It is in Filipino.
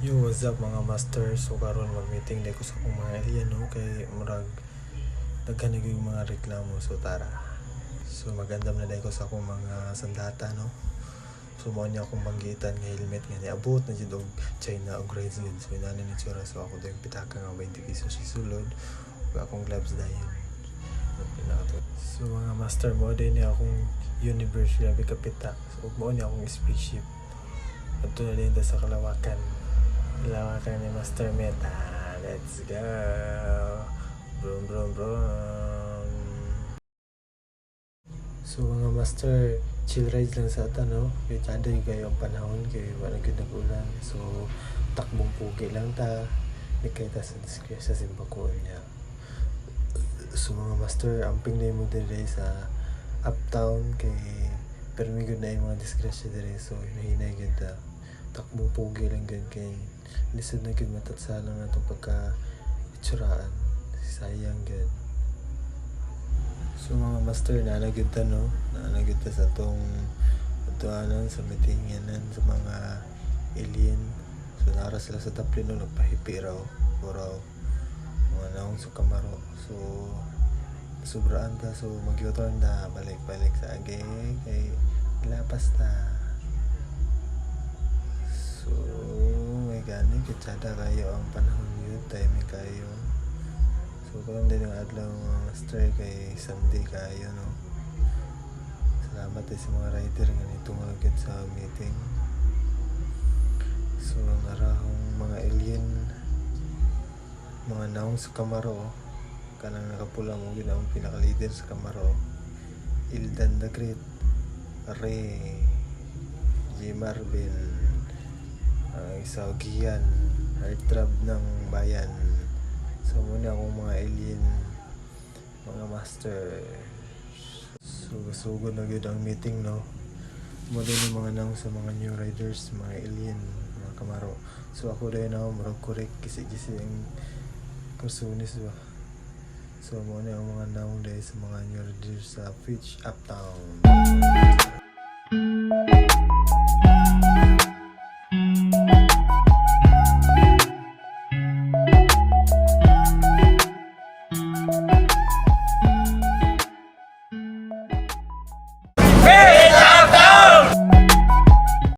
Yo, what's up mga master? So karon mag-meeting day ko sa akong mga alien no kay murag daghan yung mga reklamo so tara. So magandam na day ko sa akong mga sandata no. So mo niya akong banggitan nga helmet nga niabot na jud og China og grades yun. So inani ni tsura so ako dayon pitaka nga 20 pesos si sulod. Ug akong gloves dayon. So mga master mo din ni akong universe labi kapita. So mo ni akong spaceship. Adto na din ta sa Kalawakan. Lawakan ni Master Meta. Let's go. Brum brum brum. So mga master, chill rides lang sa ata no. Kaya taday kayo ang panahon kaya wala gyud nag-ulan. So takbong pugi lang ta. Di kay ta sa disgrasya sa simbakuan niya. So mga master, amping na mo dire sa uptown kay pero may good na yung mga disgrasya dire. So hinahinay gyud ta. Takbong pugi lang gyud kay lisod na gyud matatsalang na itong pagka-itsuraan. Sayang gyud. So mga master, naanagid ta no? Naanagid ta sa itong atuanan, sa meetinganan, sa mga alien. So nara sila sa taplin no, nagpahipi raw. Puraw. Mga naong sa kamaro. So sobraan ta. So mag-u-turn ta, balik-balik sa agi. Kay lapas ta. So gani kitsada kayo ang panahon yun, timing kayo. So karon din ang adlaw master kay Sunday kayo no. Salamat sa mga rider nga nitungagid sa meeting. So narahong mga alien, mga naong sa Kamaro, kanang nakapula mo yun ang pinaka-leader sa Kamaro, Ildan the Great, Ray, J. Marvin, Isagian, Heartthrob ng bayan. So muna akong mga alien, mga master. So sugod na gyud ang meeting no. Mo din yung mga nang sa mga new riders, mga alien, mga Kamaro. So ako din ako murag correct kisi-kisi ang kursunis ba. So mo na ang mga naong dahil sa mga new riders sa Fitch Uptown.